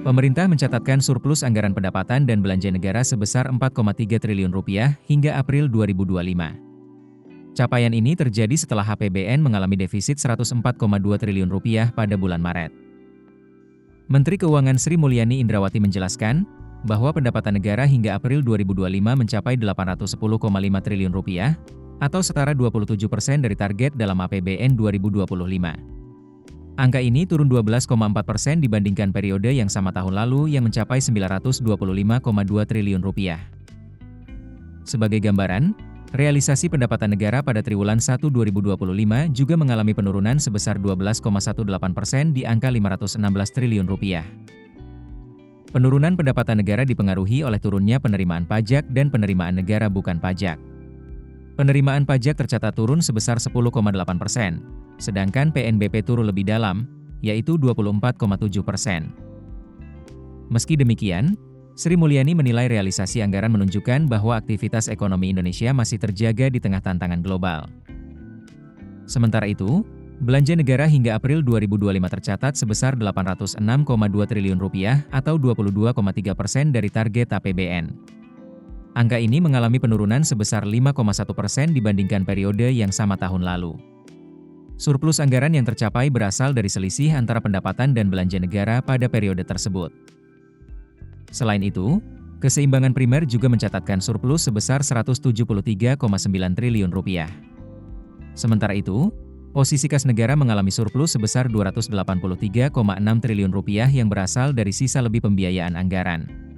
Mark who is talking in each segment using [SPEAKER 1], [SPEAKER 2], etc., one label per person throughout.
[SPEAKER 1] Pemerintah mencatatkan surplus anggaran pendapatan dan belanja negara sebesar Rp4,3 triliun hingga April 2025. Capaian ini terjadi setelah APBN mengalami defisit Rp104,2 triliun pada bulan Maret. Menteri Keuangan Sri Mulyani Indrawati menjelaskan bahwa pendapatan negara hingga April 2025 mencapai Rp810,5 triliun atau setara 27% dari target dalam APBN 2025. Angka ini turun 12,4% dibandingkan periode yang sama tahun lalu yang mencapai Rp925,2 triliun. Sebagai gambaran, realisasi pendapatan negara pada triwulan 1 2025 juga mengalami penurunan sebesar 12,18% di angka Rp516 triliun. Penurunan pendapatan negara dipengaruhi oleh turunnya penerimaan pajak dan penerimaan negara bukan pajak. Penerimaan pajak tercatat turun sebesar 10,8%, sedangkan PNBP turun lebih dalam, yaitu 24,7%. Meski demikian, Sri Mulyani menilai realisasi anggaran menunjukkan bahwa aktivitas ekonomi Indonesia masih terjaga di tengah tantangan global. Sementara itu, belanja negara hingga April 2025 tercatat sebesar Rp806,2 triliun atau 22,3% dari target APBN. Angka ini mengalami penurunan sebesar 5,1% dibandingkan periode yang sama tahun lalu. Surplus anggaran yang tercapai berasal dari selisih antara pendapatan dan belanja negara pada periode tersebut. Selain itu, keseimbangan primer juga mencatatkan surplus sebesar Rp173,9 triliun. Sementara itu, posisi kas negara mengalami surplus sebesar Rp283,6 triliun yang berasal dari sisa lebih pembiayaan anggaran.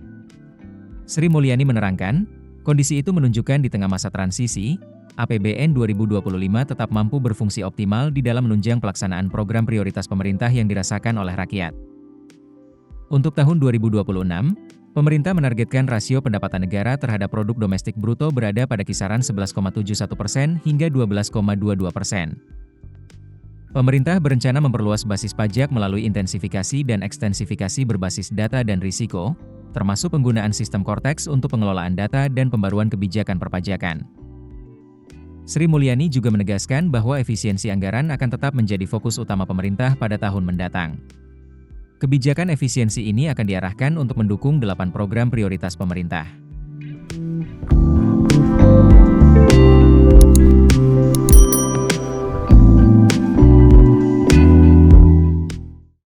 [SPEAKER 1] Sri Mulyani menerangkan, kondisi itu menunjukkan di tengah masa transisi, APBN 2025 tetap mampu berfungsi optimal di dalam menunjang pelaksanaan program prioritas pemerintah yang dirasakan oleh rakyat. Untuk tahun 2026, pemerintah menargetkan rasio pendapatan negara terhadap produk domestik bruto berada pada kisaran 11,71% hingga 12,22%. Pemerintah berencana memperluas basis pajak melalui intensifikasi dan ekstensifikasi berbasis data dan risiko, termasuk penggunaan sistem Cortex untuk pengelolaan data dan pembaruan kebijakan perpajakan. Sri Mulyani juga menegaskan bahwa efisiensi anggaran akan tetap menjadi fokus utama pemerintah pada tahun mendatang. Kebijakan efisiensi ini akan diarahkan untuk mendukung 8 program prioritas pemerintah.